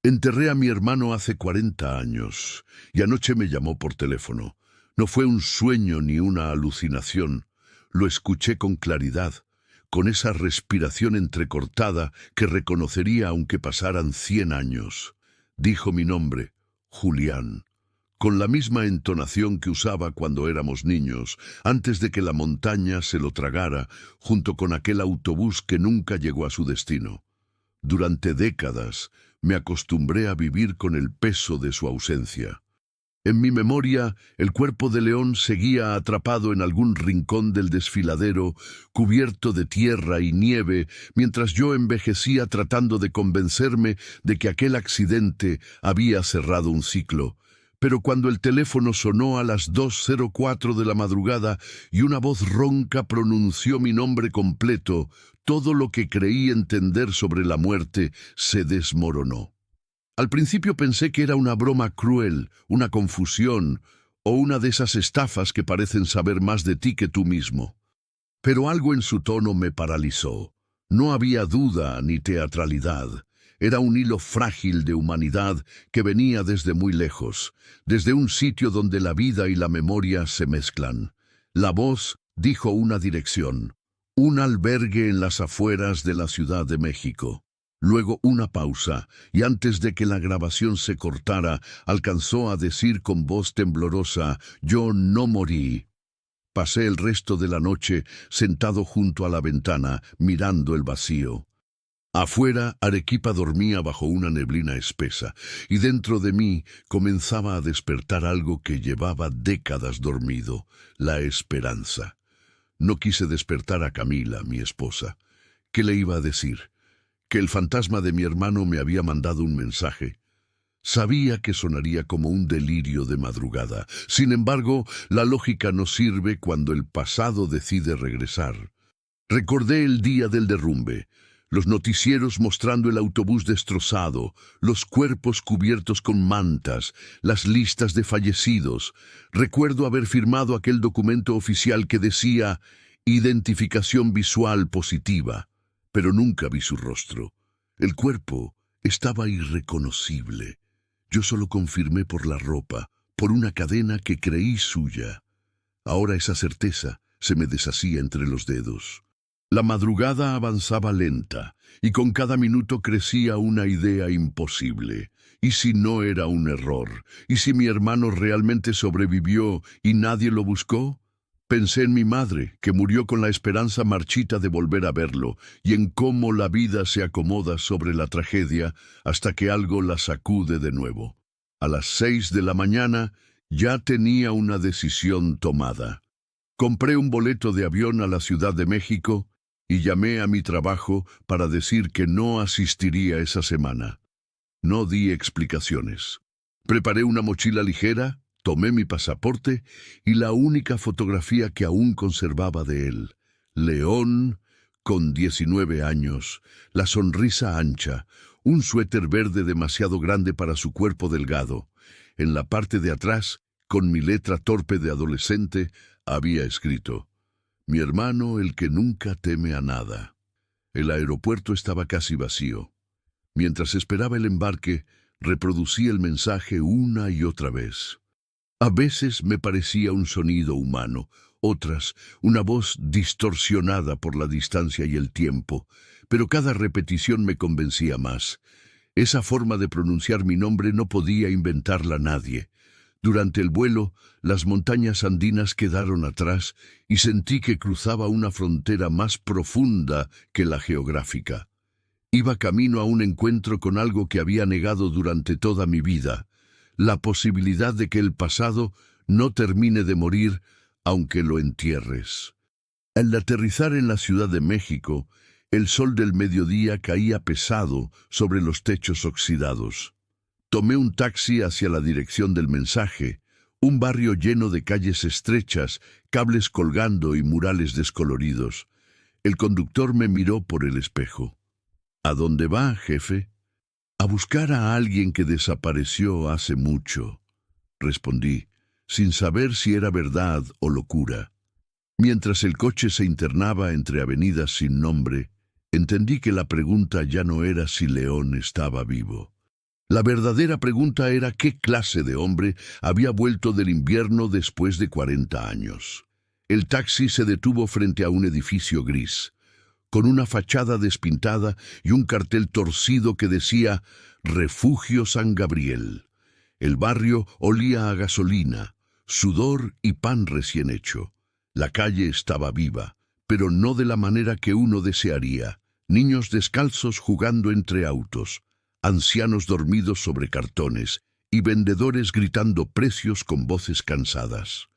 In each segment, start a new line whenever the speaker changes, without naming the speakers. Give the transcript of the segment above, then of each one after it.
Enterré a mi hermano hace 40 años y anoche me llamó por teléfono. No fue un sueño ni una alucinación. Lo escuché con claridad, con esa respiración entrecortada que reconocería aunque pasaran 100 años. Dijo mi nombre, Julián, con la misma entonación que usaba cuando éramos niños, antes de que la montaña se lo tragara, junto con aquel autobús que nunca llegó a su destino. Durante décadas me acostumbré a vivir con el peso de su ausencia. En mi memoria, el cuerpo de León seguía atrapado en algún rincón del desfiladero, cubierto de tierra y nieve, mientras yo envejecía tratando de convencerme de que aquel accidente había cerrado un ciclo. Pero cuando el teléfono sonó a las 2:04 de la madrugada y una voz ronca pronunció mi nombre completo, todo lo que creí entender sobre la muerte se desmoronó. Al principio pensé que era una broma cruel, una confusión o una de esas estafas que parecen saber más de ti que tú mismo. Pero algo en su tono me paralizó. No había duda ni teatralidad. Era un hilo frágil de humanidad que venía desde muy lejos, desde un sitio donde la vida y la memoria se mezclan. La voz dijo una dirección, un albergue en las afueras de la Ciudad de México. Luego una pausa, y antes de que la grabación se cortara, alcanzó a decir con voz temblorosa, «Yo no morí». Pasé el resto de la noche sentado junto a la ventana, mirando el vacío. Afuera, Arequipa dormía bajo una neblina espesa, y dentro de mí comenzaba a despertar algo que llevaba décadas dormido, la esperanza. No quise despertar a Camila, mi esposa. ¿Qué le iba a decir? ¿Que el fantasma de mi hermano me había mandado un mensaje? Sabía que sonaría como un delirio de madrugada. Sin embargo, la lógica no sirve cuando el pasado decide regresar. Recordé el día del derrumbe. Los noticieros mostrando el autobús destrozado, los cuerpos cubiertos con mantas, las listas de fallecidos. Recuerdo haber firmado aquel documento oficial que decía «Identificación visual positiva», pero nunca vi su rostro. El cuerpo estaba irreconocible. Yo solo confirmé por la ropa, por una cadena que creí suya. Ahora esa certeza se me deshacía entre los dedos. La madrugada avanzaba lenta, y con cada minuto crecía una idea imposible. ¿Y si no era un error? ¿Y si mi hermano realmente sobrevivió y nadie lo buscó? Pensé en mi madre, que murió con la esperanza marchita de volver a verlo, y en cómo la vida se acomoda sobre la tragedia hasta que algo la sacude de nuevo. A las 6 de la mañana ya tenía una decisión tomada. Compré un boleto de avión a la Ciudad de México y llamé a mi trabajo para decir que no asistiría esa semana. No di explicaciones. Preparé una mochila ligera, tomé mi pasaporte y la única fotografía que aún conservaba de él. León, con 19 años, la sonrisa ancha, un suéter verde demasiado grande para su cuerpo delgado. En la parte de atrás, con mi letra torpe de adolescente, había escrito: «Mi hermano, el que nunca teme a nada». El aeropuerto estaba casi vacío. Mientras esperaba el embarque, reproducí el mensaje una y otra vez. A veces me parecía un sonido humano, otras una voz distorsionada por la distancia y el tiempo, pero cada repetición me convencía más. Esa forma de pronunciar mi nombre no podía inventarla nadie. Durante el vuelo, las montañas andinas quedaron atrás y sentí que cruzaba una frontera más profunda que la geográfica. Iba camino a un encuentro con algo que había negado durante toda mi vida, la posibilidad de que el pasado no termine de morir aunque lo entierres. Al aterrizar en la Ciudad de México, el sol del mediodía caía pesado sobre los techos oxidados. Tomé un taxi hacia la dirección del mensaje, un barrio lleno de calles estrechas, cables colgando y murales descoloridos. El conductor me miró por el espejo. «¿A dónde va, jefe?» «A buscar a alguien que desapareció hace mucho», respondí, sin saber si era verdad o locura. Mientras el coche se internaba entre avenidas sin nombre, entendí que la pregunta ya no era si León estaba vivo. La verdadera pregunta era qué clase de hombre había vuelto del invierno después de 40 años. El taxi se detuvo frente a un edificio gris, con una fachada despintada y un cartel torcido que decía Refugio San Gabriel. El barrio olía a gasolina, sudor y pan recién hecho. La calle estaba viva, pero no de la manera que uno desearía. Niños descalzos jugando entre autos, ancianos dormidos sobre cartones y vendedores gritando precios con voces cansadas.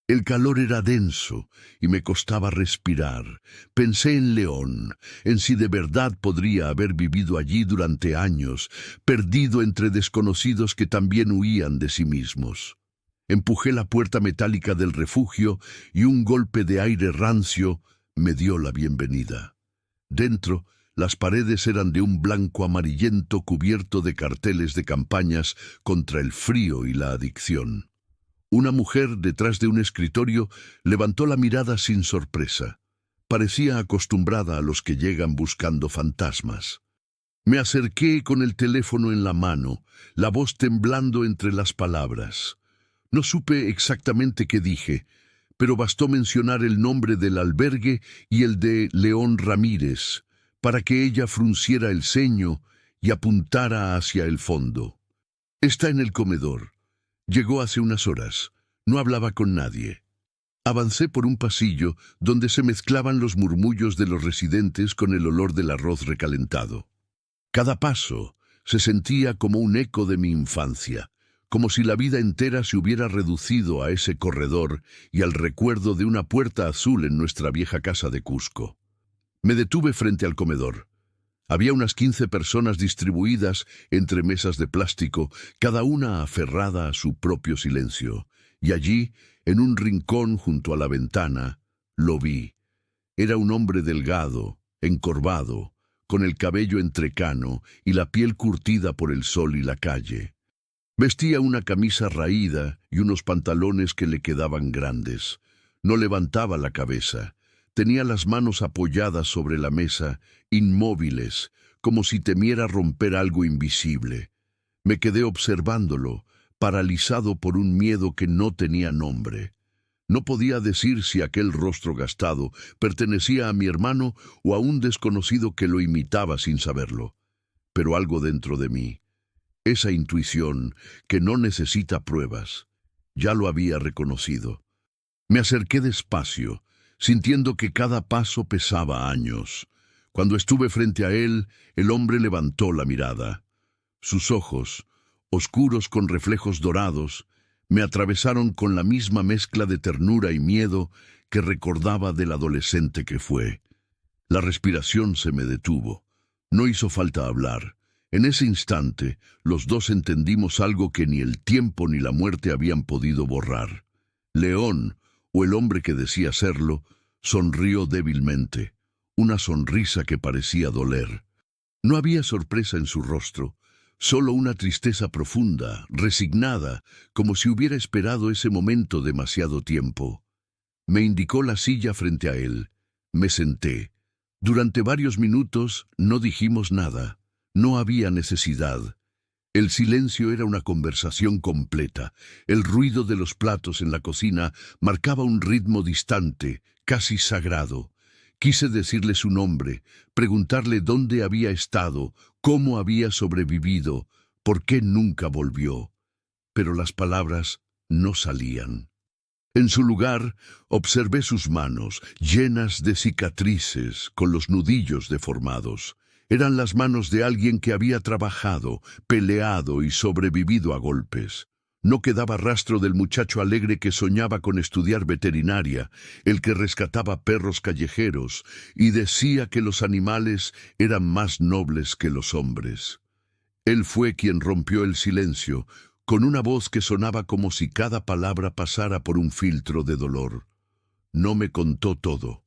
El calor era denso y me costaba respirar. Pensé en León, en si de verdad podría haber vivido allí durante años, perdido entre desconocidos que también huían de sí mismos. Empujé la puerta metálica del refugio y un golpe de aire rancio me dio la bienvenida. Dentro, las paredes eran de un blanco amarillento cubierto de carteles de campañas contra el frío y la adicción. Una mujer detrás de un escritorio levantó la mirada sin sorpresa. Parecía acostumbrada a los que llegan buscando fantasmas. Me acerqué con el teléfono en la mano, la voz temblando entre las palabras. No supe exactamente qué dije, pero bastó mencionar el nombre del albergue y el de León Ramírez, para que ella frunciera el ceño y apuntara hacia el fondo. Está en el comedor. Llegó hace unas horas. No hablaba con nadie. Avancé por un pasillo donde se mezclaban los murmullos de los residentes con el olor del arroz recalentado. Cada paso se sentía como un eco de mi infancia, como si la vida entera se hubiera reducido a ese corredor y al recuerdo de una puerta azul en nuestra vieja casa de Cusco. Me detuve frente al comedor. Había unas 15 personas distribuidas entre mesas de plástico, cada una aferrada a su propio silencio. Y allí, en un rincón junto a la ventana, lo vi. Era un hombre delgado, encorvado, con el cabello entrecano y la piel curtida por el sol y la calle. Vestía una camisa raída y unos pantalones que le quedaban grandes. No levantaba la cabeza. Tenía las manos apoyadas sobre la mesa, inmóviles, como si temiera romper algo invisible. Me quedé observándolo, paralizado por un miedo que no tenía nombre. No podía decir si aquel rostro gastado pertenecía a mi hermano o a un desconocido que lo imitaba sin saberlo. Pero algo dentro de mí, esa intuición que no necesita pruebas, ya lo había reconocido. Me acerqué despacio, sintiendo que cada paso pesaba años. Cuando estuve frente a él, el hombre levantó la mirada. Sus ojos, oscuros con reflejos dorados, me atravesaron con la misma mezcla de ternura y miedo que recordaba del adolescente que fue. La respiración se me detuvo. No hizo falta hablar. En ese instante, los dos entendimos algo que ni el tiempo ni la muerte habían podido borrar. León, o el hombre que decía serlo, sonrió débilmente, una sonrisa que parecía doler. No había sorpresa en su rostro, solo una tristeza profunda, resignada, como si hubiera esperado ese momento demasiado tiempo. Me indicó la silla frente a él. Me senté. Durante varios minutos no dijimos nada. No había necesidad. El silencio era una conversación completa. El ruido de los platos en la cocina marcaba un ritmo distante, casi sagrado. Quise decirle su nombre, preguntarle dónde había estado, cómo había sobrevivido, por qué nunca volvió. Pero las palabras no salían. En su lugar, observé sus manos, llenas de cicatrices, con los nudillos deformados. Eran las manos de alguien que había trabajado, peleado y sobrevivido a golpes. No quedaba rastro del muchacho alegre que soñaba con estudiar veterinaria, el que rescataba perros callejeros y decía que los animales eran más nobles que los hombres. Él fue quien rompió el silencio, con una voz que sonaba como si cada palabra pasara por un filtro de dolor. No me contó todo,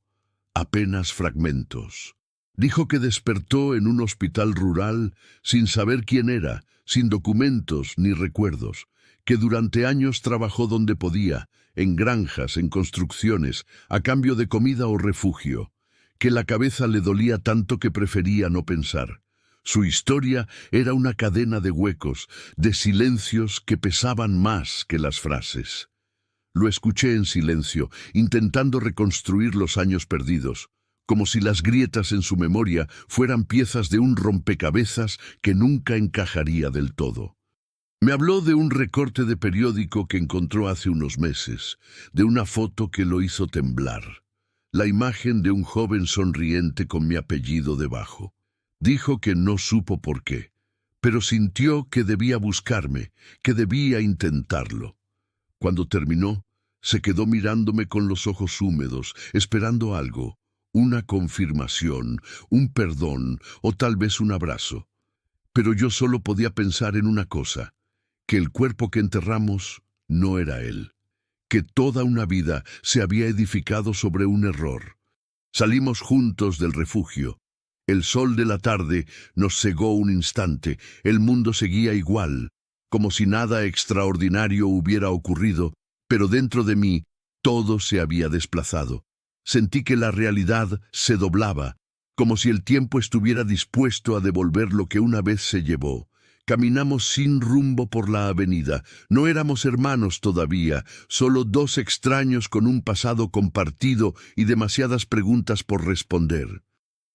apenas fragmentos. Dijo que despertó en un hospital rural sin saber quién era, sin documentos ni recuerdos, que durante años trabajó donde podía, en granjas, en construcciones, a cambio de comida o refugio, que la cabeza le dolía tanto que prefería no pensar. Su historia era una cadena de huecos, de silencios que pesaban más que las frases. Lo escuché en silencio, intentando reconstruir los años perdidos, como si las grietas en su memoria fueran piezas de un rompecabezas que nunca encajaría del todo. Me habló de un recorte de periódico que encontró hace unos meses, de una foto que lo hizo temblar, la imagen de un joven sonriente con mi apellido debajo. Dijo que no supo por qué, pero sintió que debía buscarme, que debía intentarlo. Cuando terminó, se quedó mirándome con los ojos húmedos, esperando algo, una confirmación, un perdón o tal vez un abrazo. Pero yo solo podía pensar en una cosa, que el cuerpo que enterramos no era él, que toda una vida se había edificado sobre un error. Salimos juntos del refugio. El sol de la tarde nos cegó un instante, el mundo seguía igual, como si nada extraordinario hubiera ocurrido, pero dentro de mí todo se había desplazado. Sentí que la realidad se doblaba, como si el tiempo estuviera dispuesto a devolver lo que una vez se llevó. Caminamos sin rumbo por la avenida. No éramos hermanos todavía, solo dos extraños con un pasado compartido y demasiadas preguntas por responder.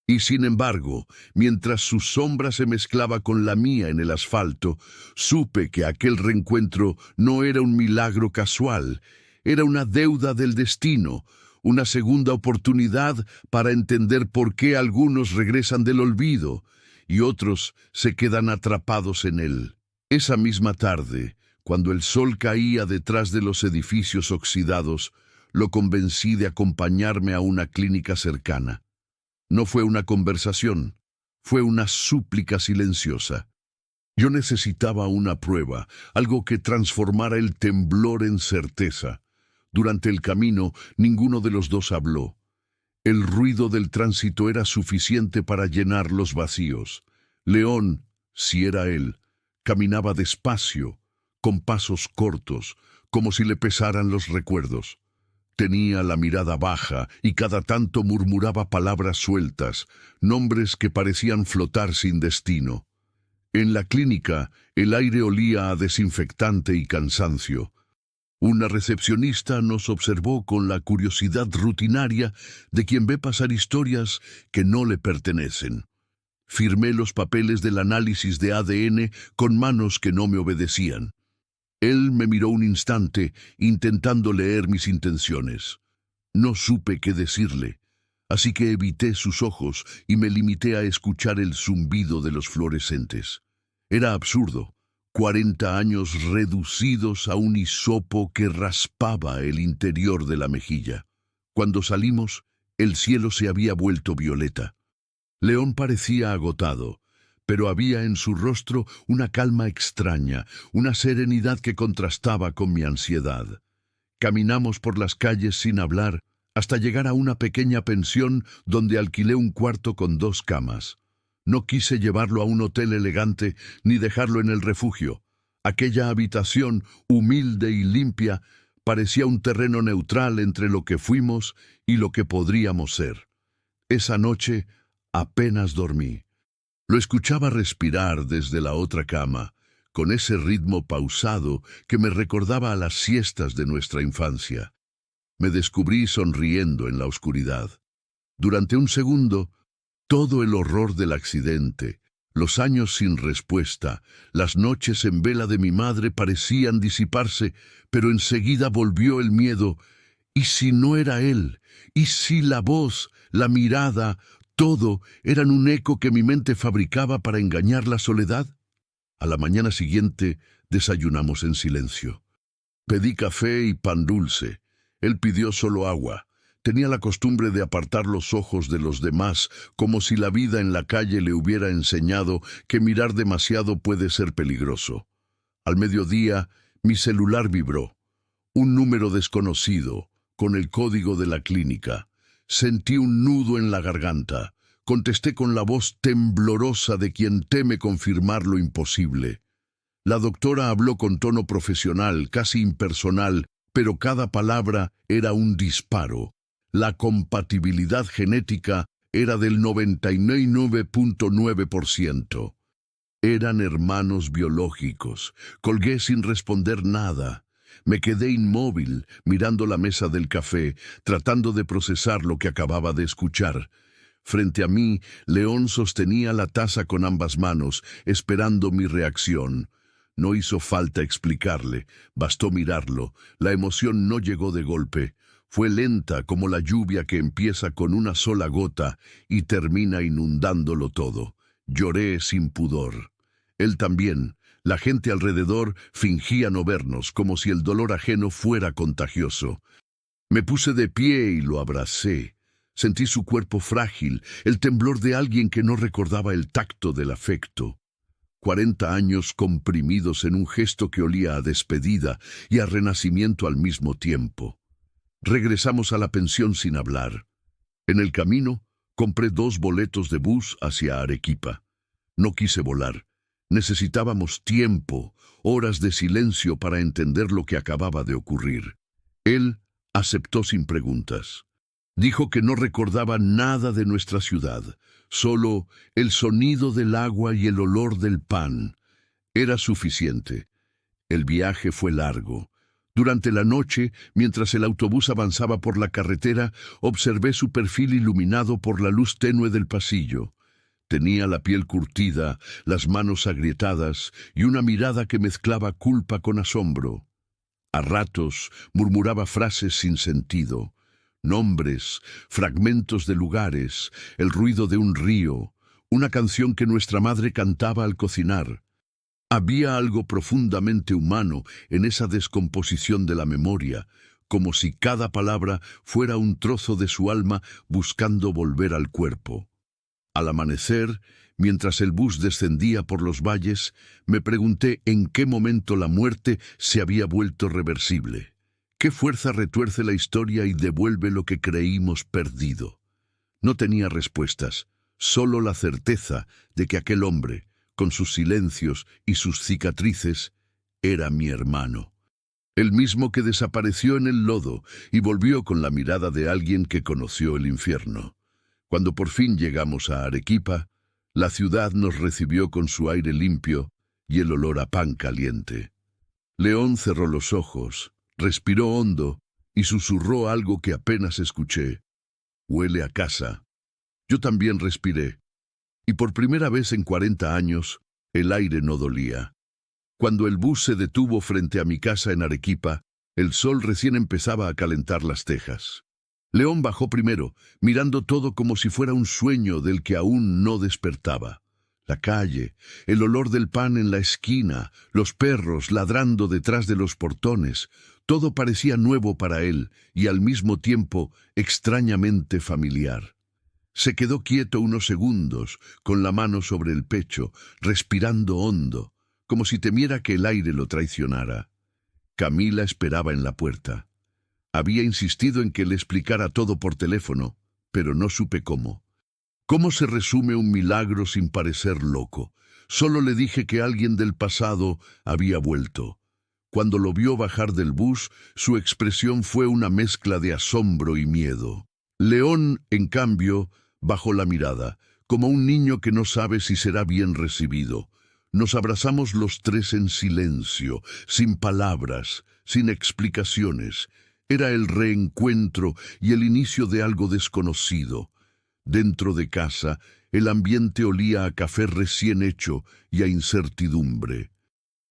Y sin embargo, mientras su sombra se mezclaba con la mía en el asfalto, supe que aquel reencuentro no era un milagro casual, era una deuda del destino, una segunda oportunidad para entender por qué algunos regresan del olvido y otros se quedan atrapados en él. Esa misma tarde, cuando el sol caía detrás de los edificios oxidados, lo convencí de acompañarme a una clínica cercana. No fue una conversación, fue una súplica silenciosa. Yo necesitaba una prueba, algo que transformara el temblor en certeza. Durante el camino, ninguno de los dos habló. El ruido del tránsito era suficiente para llenar los vacíos. León, si era él, caminaba despacio, con pasos cortos, como si le pesaran los recuerdos. Tenía la mirada baja y cada tanto murmuraba palabras sueltas, nombres que parecían flotar sin destino. En la clínica, el aire olía a desinfectante y cansancio. Una recepcionista nos observó con la curiosidad rutinaria de quien ve pasar historias que no le pertenecen. Firmé los papeles del análisis de ADN con manos que no me obedecían. Él me miró un instante, intentando leer mis intenciones. No supe qué decirle, así que evité sus ojos y me limité a escuchar el zumbido de los fluorescentes. Era absurdo. 40 años reducidos a un hisopo que raspaba el interior de la mejilla. Cuando salimos, el cielo se había vuelto violeta. León parecía agotado, pero había en su rostro una calma extraña, una serenidad que contrastaba con mi ansiedad. Caminamos por las calles sin hablar hasta llegar a una pequeña pensión donde alquilé un cuarto con 2 camas. No quise llevarlo a un hotel elegante ni dejarlo en el refugio. Aquella habitación, humilde y limpia, parecía un terreno neutral entre lo que fuimos y lo que podríamos ser. Esa noche apenas dormí. Lo escuchaba respirar desde la otra cama, con ese ritmo pausado que me recordaba a las siestas de nuestra infancia. Me descubrí sonriendo en la oscuridad. Durante un segundo, todo el horror del accidente, los años sin respuesta, las noches en vela de mi madre parecían disiparse, pero enseguida volvió el miedo. ¿Y si no era él? ¿Y si la voz, la mirada, todo eran un eco que mi mente fabricaba para engañar la soledad? A la mañana siguiente desayunamos en silencio. Pedí café y pan dulce. Él pidió solo agua. Tenía la costumbre de apartar los ojos de los demás, como si la vida en la calle le hubiera enseñado que mirar demasiado puede ser peligroso. Al mediodía, mi celular vibró. Un número desconocido, con el código de la clínica. Sentí un nudo en la garganta. Contesté con la voz temblorosa de quien teme confirmar lo imposible. La doctora habló con tono profesional, casi impersonal, pero cada palabra era un disparo. La compatibilidad genética era del 99.9%. Eran hermanos biológicos. Colgué sin responder nada. Me quedé inmóvil, mirando la mesa del café, tratando de procesar lo que acababa de escuchar. Frente a mí, León sostenía la taza con ambas manos, esperando mi reacción. No hizo falta explicarle, bastó mirarlo. La emoción no llegó de golpe. Fue lenta como la lluvia que empieza con una sola gota y termina inundándolo todo. Lloré sin pudor. Él también. La gente alrededor fingía no vernos, como si el dolor ajeno fuera contagioso. Me puse de pie y lo abracé. Sentí su cuerpo frágil, el temblor de alguien que no recordaba el tacto del afecto. 40 años comprimidos en un gesto que olía a despedida y a renacimiento al mismo tiempo. Regresamos a la pensión sin hablar. En el camino, compré 2 boletos de bus hacia Arequipa. No quise volar. Necesitábamos tiempo, horas de silencio para entender lo que acababa de ocurrir. Él aceptó sin preguntas. Dijo que no recordaba nada de nuestra ciudad, solo el sonido del agua y el olor del pan. Era suficiente. El viaje fue largo. Durante la noche, mientras el autobús avanzaba por la carretera, observé su perfil iluminado por la luz tenue del pasillo. Tenía la piel curtida, las manos agrietadas y una mirada que mezclaba culpa con asombro. A ratos murmuraba frases sin sentido. Nombres, fragmentos de lugares, el ruido de un río, una canción que nuestra madre cantaba al cocinar. Había algo profundamente humano en esa descomposición de la memoria, como si cada palabra fuera un trozo de su alma buscando volver al cuerpo. Al amanecer, mientras el bus descendía por los valles, me pregunté en qué momento la muerte se había vuelto reversible. ¿Qué fuerza retuerce la historia y devuelve lo que creímos perdido? No tenía respuestas, solo la certeza de que aquel hombre, con sus silencios y sus cicatrices, era mi hermano. El mismo que desapareció en el lodo y volvió con la mirada de alguien que conoció el infierno. Cuando por fin llegamos a Arequipa, la ciudad nos recibió con su aire limpio y el olor a pan caliente. León cerró los ojos, respiró hondo y susurró algo que apenas escuché. «Huele a casa». Yo también respiré, y por primera vez en 40 años, el aire no dolía. Cuando el bus se detuvo frente a mi casa en Arequipa, el sol recién empezaba a calentar las tejas. León bajó primero, mirando todo como si fuera un sueño del que aún no despertaba. La calle, el olor del pan en la esquina, los perros ladrando detrás de los portones, todo parecía nuevo para él y al mismo tiempo extrañamente familiar. Se quedó quieto unos segundos, con la mano sobre el pecho, respirando hondo, como si temiera que el aire lo traicionara. Camila esperaba en la puerta. Había insistido en que le explicara todo por teléfono, pero no supe cómo. ¿Cómo se resume un milagro sin parecer loco? Solo le dije que alguien del pasado había vuelto. Cuando lo vio bajar del bus, su expresión fue una mezcla de asombro y miedo. León, en cambio, bajó la mirada, como un niño que no sabe si será bien recibido. Nos abrazamos los tres en silencio, sin palabras, sin explicaciones. Era el reencuentro y el inicio de algo desconocido. Dentro de casa, el ambiente olía a café recién hecho y a incertidumbre.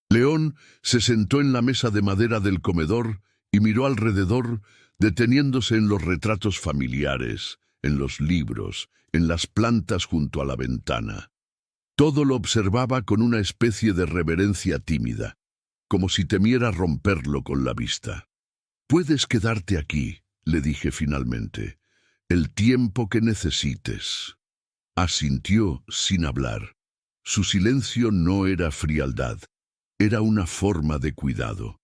León se sentó en la mesa de madera del comedor y miró alrededor, deteniéndose en los retratos familiares, en los libros, en las plantas junto a la ventana. Todo lo observaba con una especie de reverencia tímida, como si temiera romperlo con la vista. «Puedes quedarte aquí», le dije finalmente, «el tiempo que necesites». Asintió sin hablar. Su silencio no era frialdad, era una forma de cuidado.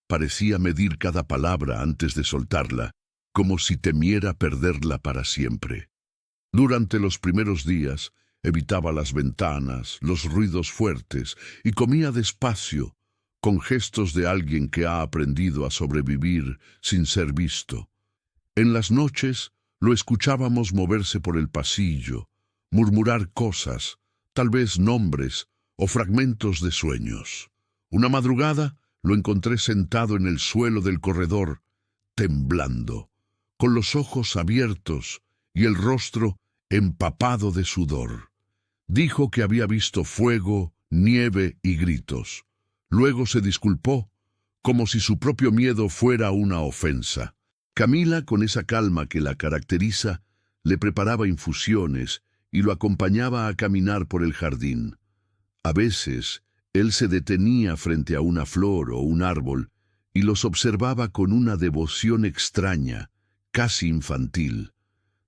Parecía medir cada palabra antes de soltarla, como si temiera perderla para siempre. Durante los primeros días, evitaba las ventanas, los ruidos fuertes, y comía despacio, con gestos de alguien que ha aprendido a sobrevivir sin ser visto. En las noches Lo escuchábamos moverse por el pasillo, murmurar cosas, tal vez nombres o fragmentos de sueños. Una madrugada lo encontré sentado en el suelo del corredor, temblando, con los ojos abiertos y el rostro empapado de sudor. Dijo que había visto fuego, nieve y gritos. Luego se disculpó, como si su propio miedo fuera una ofensa. Camila, con esa calma que la caracteriza, le preparaba infusiones y lo acompañaba a caminar por el jardín. A veces, él se detenía frente a una flor o un árbol y los observaba con una devoción extraña, casi infantil.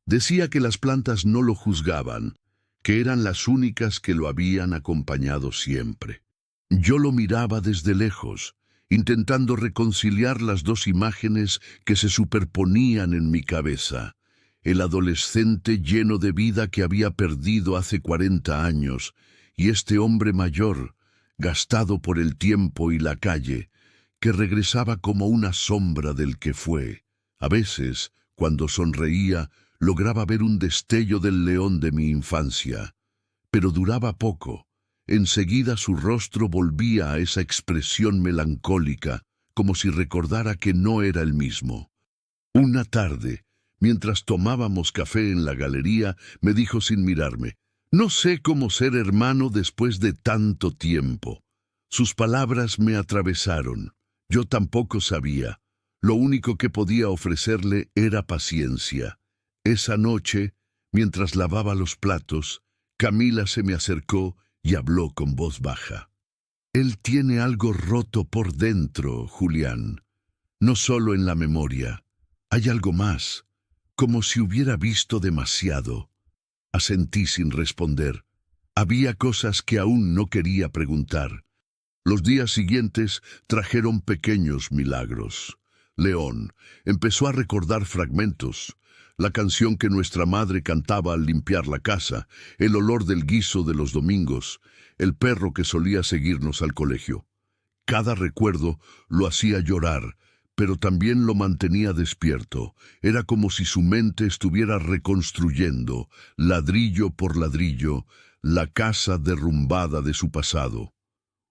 Decía que las plantas no lo juzgaban, que eran las únicas que lo habían acompañado siempre. Yo lo miraba desde lejos, intentando reconciliar las dos imágenes que se superponían en mi cabeza. El adolescente lleno de vida que había perdido hace 40 años, y este hombre mayor, gastado por el tiempo y la calle, que regresaba como una sombra del que fue. A veces, cuando sonreía, lograba ver un destello del León de mi infancia, pero duraba poco. Enseguida su rostro volvía a esa expresión melancólica, como si recordara que no era el mismo. Una tarde, mientras tomábamos café en la galería, me dijo sin mirarme: «No sé cómo ser hermano después de tanto tiempo». Sus palabras me atravesaron. Yo tampoco sabía. Lo único que podía ofrecerle era paciencia. Esa noche, mientras lavaba los platos, Camila se me acercó y habló con voz baja. «Él tiene algo roto por dentro, Julián. No solo en la memoria. Hay algo más, como si hubiera visto demasiado». Asentí sin responder. Había cosas que aún no quería preguntar. Los días siguientes trajeron pequeños milagros. León empezó a recordar fragmentos. La canción que nuestra madre cantaba al limpiar la casa, el olor del guiso de los domingos, el perro que solía seguirnos al colegio. Cada recuerdo lo hacía llorar, pero también lo mantenía despierto. Era como si su mente estuviera reconstruyendo, ladrillo por ladrillo, la casa derrumbada de su pasado.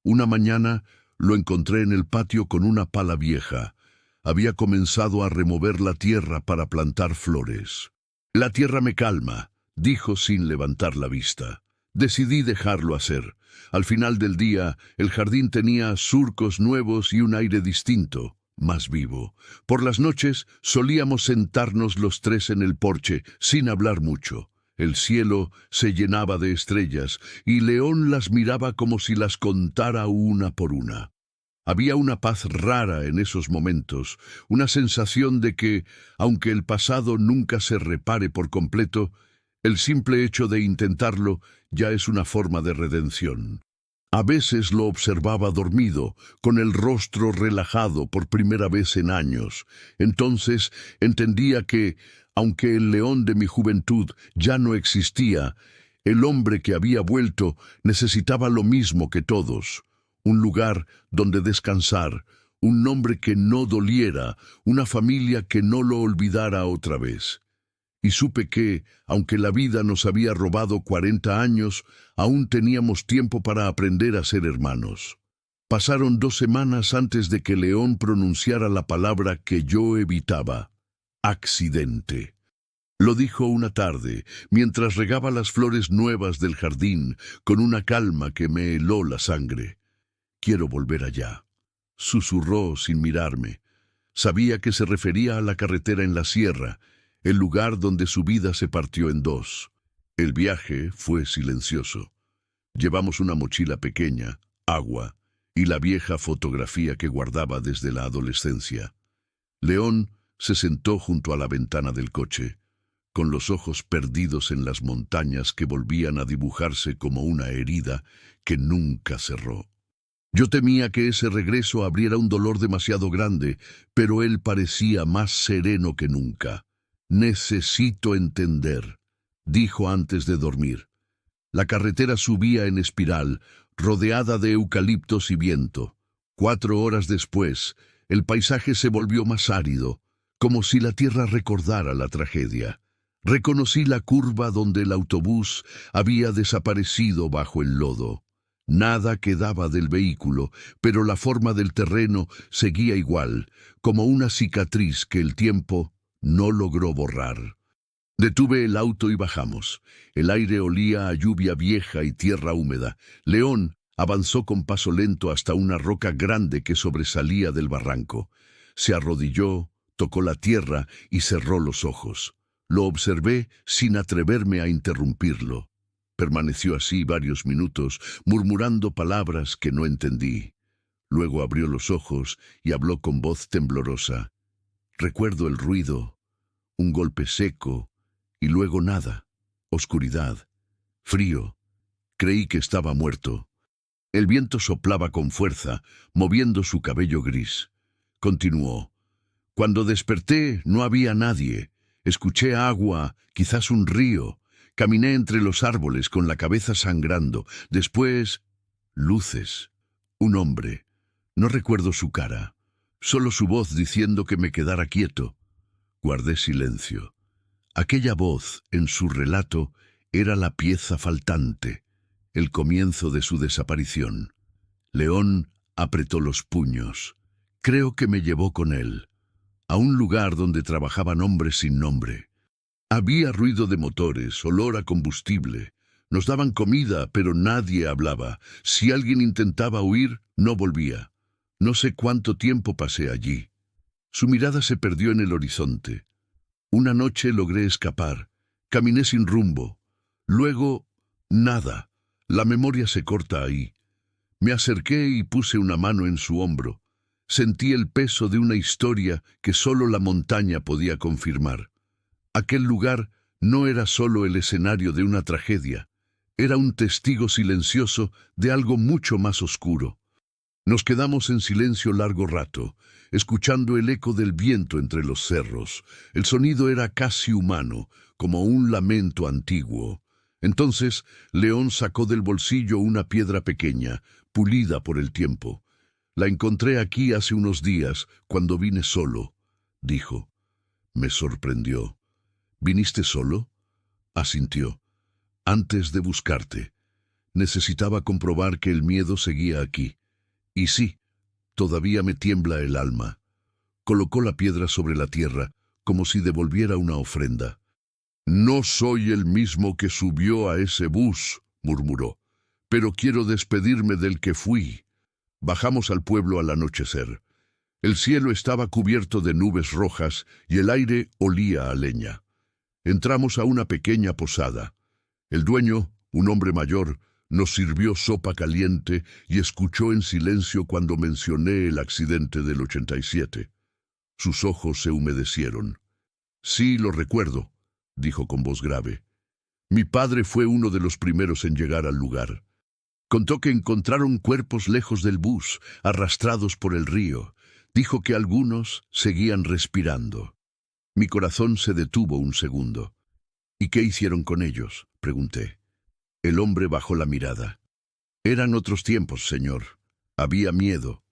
Una mañana lo encontré en el patio con una pala vieja. Había comenzado a remover la tierra para plantar flores. «La tierra me calma», dijo sin levantar la vista. Decidí dejarlo hacer. Al final del día, el jardín tenía surcos nuevos y un aire distinto, más vivo. Por las noches solíamos sentarnos los tres en el porche, sin hablar mucho. El cielo se llenaba de estrellas, y León las miraba como si las contara una por una. Había una paz rara en esos momentos, una sensación de que, aunque el pasado nunca se repare por completo, el simple hecho de intentarlo ya es una forma de redención. A veces lo observaba dormido, con el rostro relajado por primera vez en años. Entonces entendía que, aunque el León de mi juventud ya no existía, el hombre que había vuelto necesitaba lo mismo que todos: un lugar donde descansar, un nombre que no doliera, una familia que no lo olvidara otra vez. Y supe que, aunque la vida nos había robado 40 años, aún teníamos tiempo para aprender a ser hermanos. Pasaron 2 semanas antes de que León pronunciara la palabra que yo evitaba: accidente. Lo dijo una tarde, mientras regaba las flores nuevas del jardín, con una calma que me heló la sangre. «Quiero volver allá», susurró sin mirarme. Sabía que se refería a la carretera en la sierra, el lugar donde su vida se partió en 2. El viaje fue silencioso. Llevamos una mochila pequeña, agua y la vieja fotografía que guardaba desde la adolescencia. León se sentó junto a la ventana del coche, con los ojos perdidos en las montañas que volvían a dibujarse como una herida que nunca cerró. Yo temía que ese regreso abriera un dolor demasiado grande, pero él parecía más sereno que nunca. «Necesito entender», dijo antes de dormir. La carretera subía en espiral, rodeada de eucaliptos y viento. 4 horas después, el paisaje se volvió más árido, como si la tierra recordara la tragedia. Reconocí la curva donde el autobús había desaparecido bajo el lodo. Nada quedaba del vehículo, pero la forma del terreno seguía igual, como una cicatriz que el tiempo no logró borrar. Detuve el auto y bajamos. El aire olía a lluvia vieja y tierra húmeda. León avanzó con paso lento hasta una roca grande que sobresalía del barranco. Se arrodilló, tocó la tierra y cerró los ojos. Lo observé sin atreverme a interrumpirlo. Permaneció así varios minutos, murmurando palabras que no entendí. Luego abrió los ojos y habló con voz temblorosa. Recuerdo el ruido, un golpe seco, y luego nada, oscuridad, frío. Creí que estaba muerto. El viento soplaba con fuerza, moviendo su cabello gris. Continuó. Cuando desperté no había nadie. Escuché agua, quizás un río. Caminé entre los árboles con la cabeza sangrando. Después, luces. Un hombre. No recuerdo su cara. Solo su voz diciendo que me quedara quieto. Guardé silencio. Aquella voz, en su relato, era la pieza faltante, el comienzo de su desaparición. León apretó los puños. Creo que me llevó con él, a un lugar donde trabajaban hombres sin nombre. Había ruido de motores, olor a combustible. Nos daban comida, pero nadie hablaba. Si alguien intentaba huir, no volvía. No sé cuánto tiempo pasé allí. Su mirada se perdió en el horizonte. Una noche logré escapar. Caminé sin rumbo. Luego, nada. La memoria se corta ahí. Me acerqué y puse una mano en su hombro. Sentí el peso de una historia que solo la montaña podía confirmar. Aquel lugar no era solo el escenario de una tragedia. Era un testigo silencioso de algo mucho más oscuro. Nos quedamos en silencio largo rato, escuchando el eco del viento entre los cerros. El sonido era casi humano, como un lamento antiguo. Entonces, León sacó del bolsillo una piedra pequeña, pulida por el tiempo. La encontré aquí hace unos días, cuando vine solo, dijo. Me sorprendió. ¿Viniste solo? Asintió. Antes de buscarte. Necesitaba comprobar que el miedo seguía aquí. Y sí, todavía me tiembla el alma. Colocó la piedra sobre la tierra, como si devolviera una ofrenda. No soy el mismo que subió a ese bus, murmuró, pero quiero despedirme del que fui. Bajamos al pueblo al anochecer. El cielo estaba cubierto de nubes rojas y el aire olía a leña. Entramos a una pequeña posada. El dueño, un hombre mayor, nos sirvió sopa caliente y escuchó en silencio cuando mencioné el accidente del 87. Sus ojos se humedecieron. Sí, lo recuerdo, dijo con voz grave. Mi padre fue uno de los primeros en llegar al lugar. Contó que encontraron cuerpos lejos del bus, arrastrados por el río. Dijo que algunos seguían respirando. Mi corazón se detuvo un segundo. ¿Y qué hicieron con ellos?, pregunté. El hombre bajó la mirada. Eran otros tiempos, señor. Había miedo.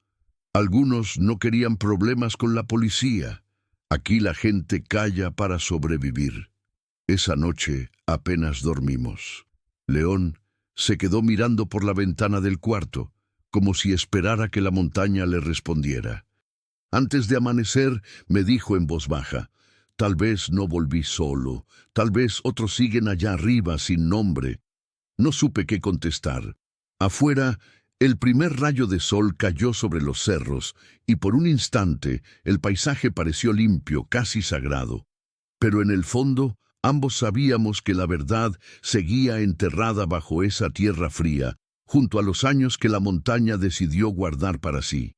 Algunos no querían problemas con la policía. Aquí la gente calla para sobrevivir. Esa noche apenas dormimos. León se quedó mirando por la ventana del cuarto, como si esperara que la montaña le respondiera. Antes de amanecer, me dijo en voz baja, tal vez no volví solo, tal vez otros siguen allá arriba sin nombre. No supe qué contestar. Afuera, el primer rayo de sol cayó sobre los cerros, y por un instante el paisaje pareció limpio, casi sagrado. Pero en el fondo, ambos sabíamos que la verdad seguía enterrada bajo esa tierra fría, junto a los años que la montaña decidió guardar para sí.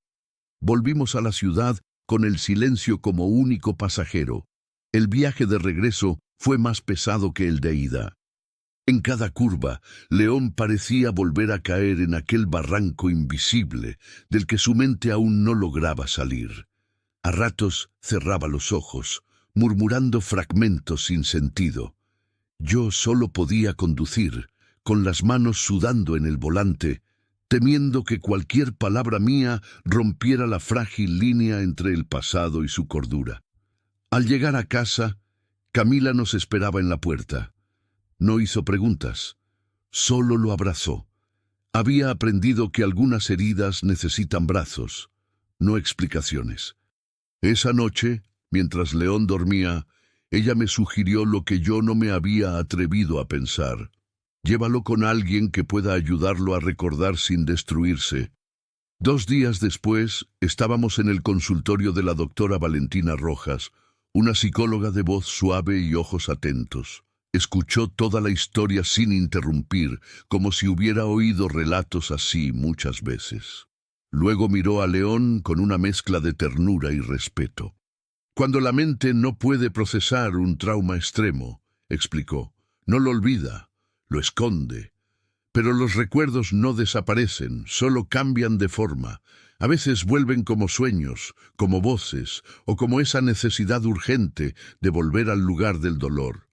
Volvimos a la ciudad con el silencio como único pasajero. El viaje de regreso fue más pesado que el de ida. En cada curva, León parecía volver a caer en aquel barranco invisible del que su mente aún no lograba salir. A ratos cerraba los ojos, murmurando fragmentos sin sentido. Yo solo podía conducir, con las manos sudando en el volante, temiendo que cualquier palabra mía rompiera la frágil línea entre el pasado y su cordura. Al llegar a casa, Camila nos esperaba en la puerta. No hizo preguntas, solo lo abrazó. Había aprendido que algunas heridas necesitan brazos, no explicaciones. Esa noche, mientras León dormía, ella me sugirió lo que yo no me había atrevido a pensar. Llévalo con alguien que pueda ayudarlo a recordar sin destruirse. 2 días después, estábamos en el consultorio de la doctora Valentina Rojas, una psicóloga de voz suave y ojos atentos. Escuchó toda la historia sin interrumpir, como si hubiera oído relatos así muchas veces. Luego miró a León con una mezcla de ternura y respeto. Cuando la mente no puede procesar un trauma extremo, explicó, no lo olvida, lo esconde. Pero los recuerdos no desaparecen, solo cambian de forma. A veces vuelven como sueños, como voces, o como esa necesidad urgente de volver al lugar del dolor.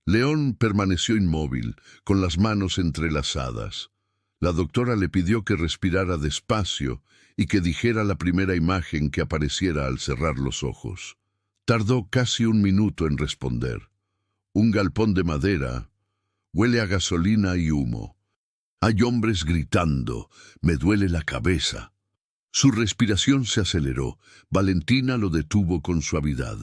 León permaneció inmóvil, con las manos entrelazadas. La doctora le pidió que respirara despacio y que dijera la primera imagen que apareciera al cerrar los ojos. Tardó casi 1 minuto en responder. Un galpón de madera, huele a gasolina y humo. Hay hombres gritando, me duele la cabeza. Su respiración se aceleró. Valentina lo detuvo con suavidad.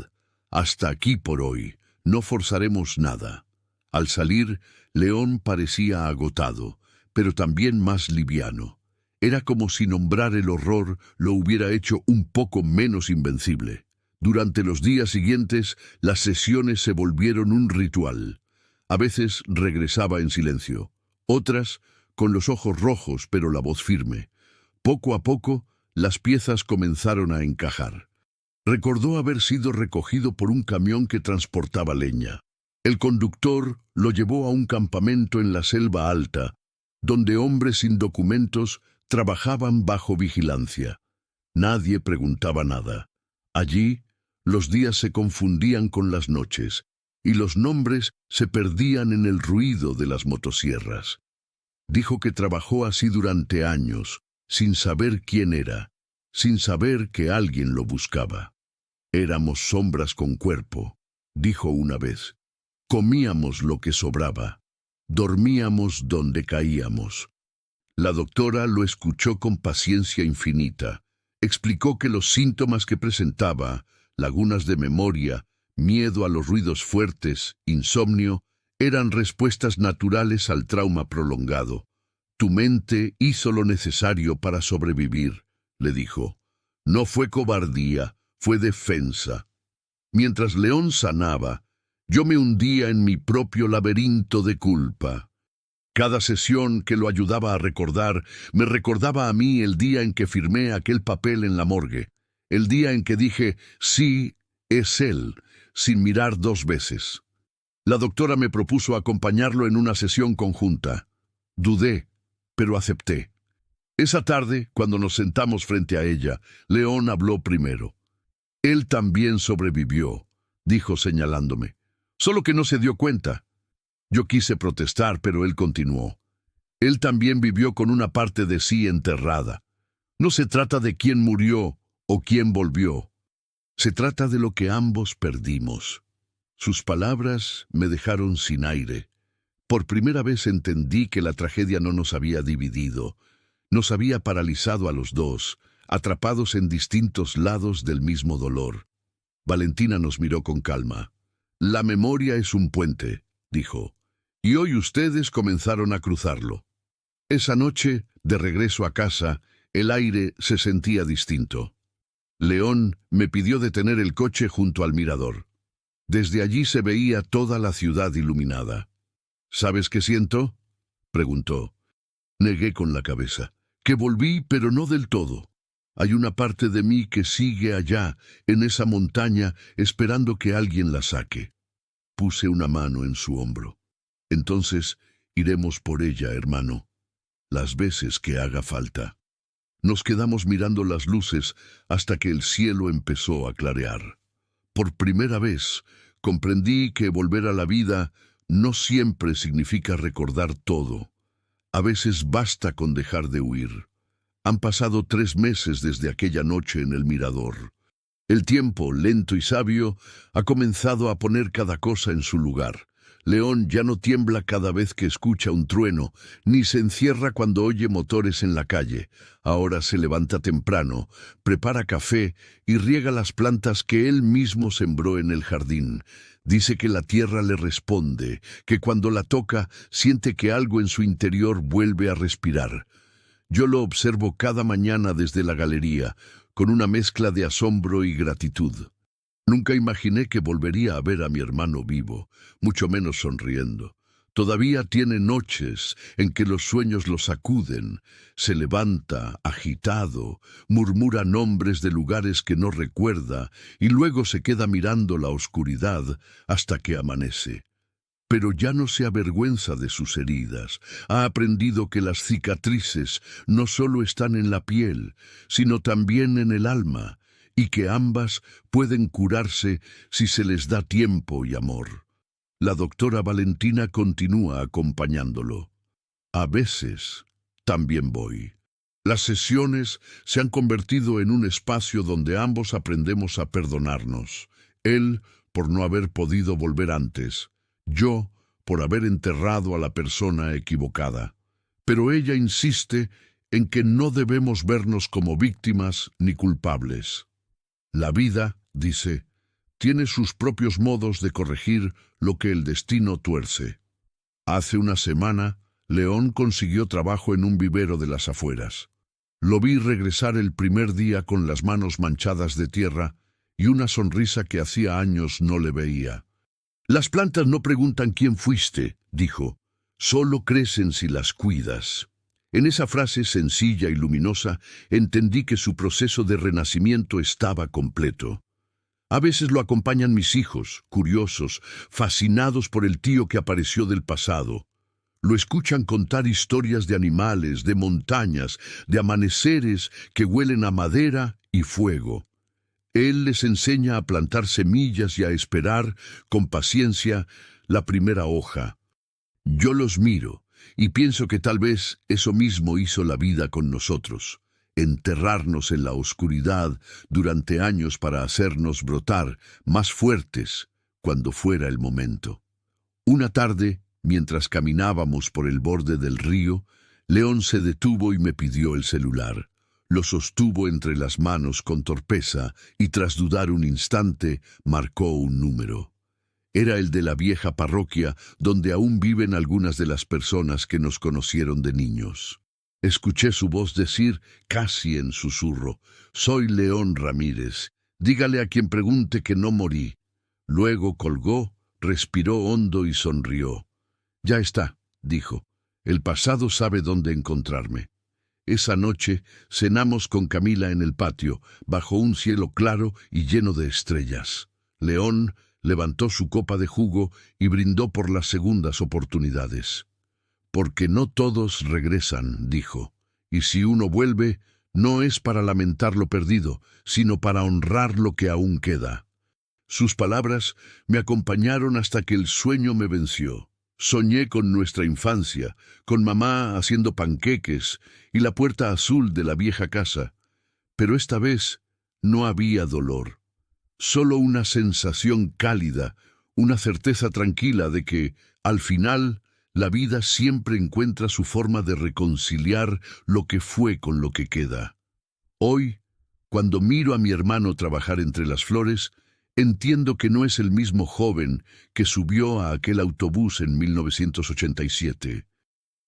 Hasta aquí por hoy. No forzaremos nada. Al salir, León parecía agotado, pero también más liviano. Era como si nombrar el horror lo hubiera hecho un poco menos invencible. Durante los días siguientes, las sesiones se volvieron un ritual. A veces regresaba en silencio, otras con los ojos rojos pero la voz firme. Poco a poco, las piezas comenzaron a encajar. Recordó haber sido recogido por un camión que transportaba leña. El conductor lo llevó a un campamento en la selva alta, donde hombres sin documentos trabajaban bajo vigilancia. Nadie preguntaba nada. Allí, los días se confundían con las noches, y los nombres se perdían en el ruido de las motosierras. Dijo que trabajó así durante años, sin saber quién era, sin saber que alguien lo buscaba. Éramos sombras con cuerpo, dijo una vez. Comíamos lo que sobraba. Dormíamos donde caíamos. La doctora lo escuchó con paciencia infinita. Explicó que los síntomas que presentaba, lagunas de memoria, miedo a los ruidos fuertes, insomnio, eran respuestas naturales al trauma prolongado. Tu mente hizo lo necesario para sobrevivir, le dijo. No fue cobardía, fue defensa. Mientras León sanaba, yo me hundía en mi propio laberinto de culpa. Cada sesión que lo ayudaba a recordar, me recordaba a mí el día en que firmé aquel papel en la morgue, el día en que dije, sí, es él, sin mirar 2 veces. La doctora me propuso acompañarlo en una sesión conjunta. Dudé, pero acepté. Esa tarde, cuando nos sentamos frente a ella, León habló primero. Él también sobrevivió, dijo señalándome, solo que no se dio cuenta. Yo quise protestar, pero él continuó. Él también vivió con una parte de sí enterrada. No se trata de quién murió o quién volvió. Se trata de lo que ambos perdimos. Sus palabras me dejaron sin aire. Por primera vez entendí que la tragedia no nos había dividido. Nos había paralizado a los dos, atrapados en distintos lados del mismo dolor. Valentina nos miró con calma. La memoria es un puente, dijo, y hoy ustedes comenzaron a cruzarlo. Esa noche, de regreso a casa, el aire se sentía distinto. León me pidió detener el coche junto al mirador. Desde allí se veía toda la ciudad iluminada. ¿Sabes qué siento?, preguntó. Negué con la cabeza. Que volví, pero no del todo. Hay una parte de mí que sigue allá, en esa montaña, esperando que alguien la saque. Puse una mano en su hombro. Entonces, iremos por ella, hermano, las veces que haga falta. Nos quedamos mirando las luces hasta que el cielo empezó a clarear. Por primera vez, comprendí que volver a la vida no siempre significa recordar todo. A veces basta con dejar de huir. Han pasado 3 meses desde aquella noche en el mirador. El tiempo, lento y sabio, ha comenzado a poner cada cosa en su lugar. León ya no tiembla cada vez que escucha un trueno, ni se encierra cuando oye motores en la calle. Ahora se levanta temprano, prepara café y riega las plantas que él mismo sembró en el jardín. Dice que la tierra le responde, que cuando la toca siente que algo en su interior vuelve a respirar. Yo lo observo cada mañana desde la galería, con una mezcla de asombro y gratitud. Nunca imaginé que volvería a ver a mi hermano vivo, mucho menos sonriendo. Todavía tiene noches en que los sueños lo sacuden. Se levanta, agitado, murmura nombres de lugares que no recuerda y luego se queda mirando la oscuridad hasta que amanece. Pero ya no se avergüenza de sus heridas. Ha aprendido que las cicatrices no solo están en la piel, sino también en el alma, y que ambas pueden curarse si se les da tiempo y amor. La doctora Valentina continúa acompañándolo. A veces también voy. Las sesiones se han convertido en un espacio donde ambos aprendemos a perdonarnos. Él por no haber podido volver antes. Yo por haber enterrado a la persona equivocada. Pero ella insiste en que no debemos vernos como víctimas ni culpables. La vida, dice, tiene sus propios modos de corregir lo que el destino tuerce. Hace una semana, León consiguió trabajo en un vivero de las afueras. Lo vi regresar el primer día con las manos manchadas de tierra y una sonrisa que hacía años no le veía. Las plantas no preguntan quién fuiste, dijo, solo crecen si las cuidas. En esa frase sencilla y luminosa entendí que su proceso de renacimiento estaba completo. A veces lo acompañan mis hijos, curiosos, fascinados por el tío que apareció del pasado. Lo escuchan contar historias de animales, de montañas, de amaneceres que huelen a madera y fuego. Él les enseña a plantar semillas y a esperar, con paciencia, la primera hoja. Yo los miro y pienso que tal vez eso mismo hizo la vida con nosotros, enterrarnos en la oscuridad durante años para hacernos brotar más fuertes cuando fuera el momento. Una tarde, mientras caminábamos por el borde del río, León se detuvo y me pidió el celular. Lo sostuvo entre las manos con torpeza y tras dudar un instante, marcó un número. Era el de la vieja parroquia donde aún viven algunas de las personas que nos conocieron de niños. Escuché su voz decir, casi en susurro, «Soy León Ramírez. Dígale a quien pregunte que no morí». Luego colgó, respiró hondo y sonrió. «Ya está», dijo. «El pasado sabe dónde encontrarme». Esa noche cenamos con Camila en el patio, bajo un cielo claro y lleno de estrellas. León levantó su copa de jugo y brindó por las segundas oportunidades. «Porque no todos regresan», dijo, «y si uno vuelve, no es para lamentar lo perdido, sino para honrar lo que aún queda». Sus palabras me acompañaron hasta que el sueño me venció. Soñé con nuestra infancia, con mamá haciendo panqueques y la puerta azul de la vieja casa. Pero esta vez no había dolor, solo una sensación cálida, una certeza tranquila de que, al final, la vida siempre encuentra su forma de reconciliar lo que fue con lo que queda. Hoy, cuando miro a mi hermano trabajar entre las flores, entiendo que no es el mismo joven que subió a aquel autobús en 1987.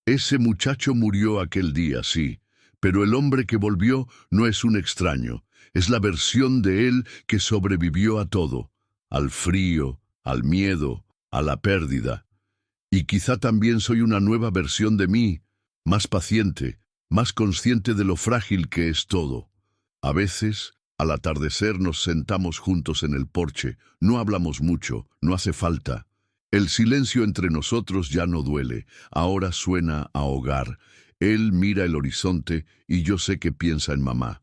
Ese muchacho murió aquel día, sí, pero el hombre que volvió no es un extraño, es la versión de él que sobrevivió a todo, al frío, al miedo, a la pérdida. Y quizá también soy una nueva versión de mí, más paciente, más consciente de lo frágil que es todo. A veces, al atardecer nos sentamos juntos en el porche, no hablamos mucho, no hace falta. El silencio entre nosotros ya no duele, ahora suena a hogar. Él mira el horizonte y yo sé que piensa en mamá.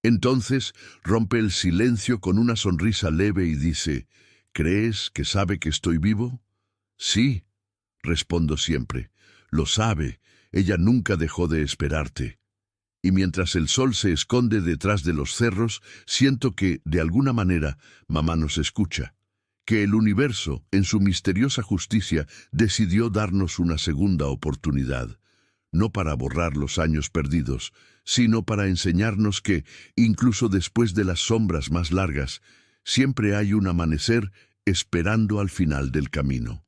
Entonces rompe el silencio con una sonrisa leve y dice, «¿Crees que sabe que estoy vivo?» «Sí», respondo siempre, «lo sabe, ella nunca dejó de esperarte». y mientras el sol se esconde detrás de los cerros, siento que, de alguna manera, mamá nos escucha, que el universo, en su misteriosa justicia, decidió darnos una segunda oportunidad, no para borrar los años perdidos, sino para enseñarnos que, incluso después de las sombras más largas, siempre hay un amanecer esperando al final del camino.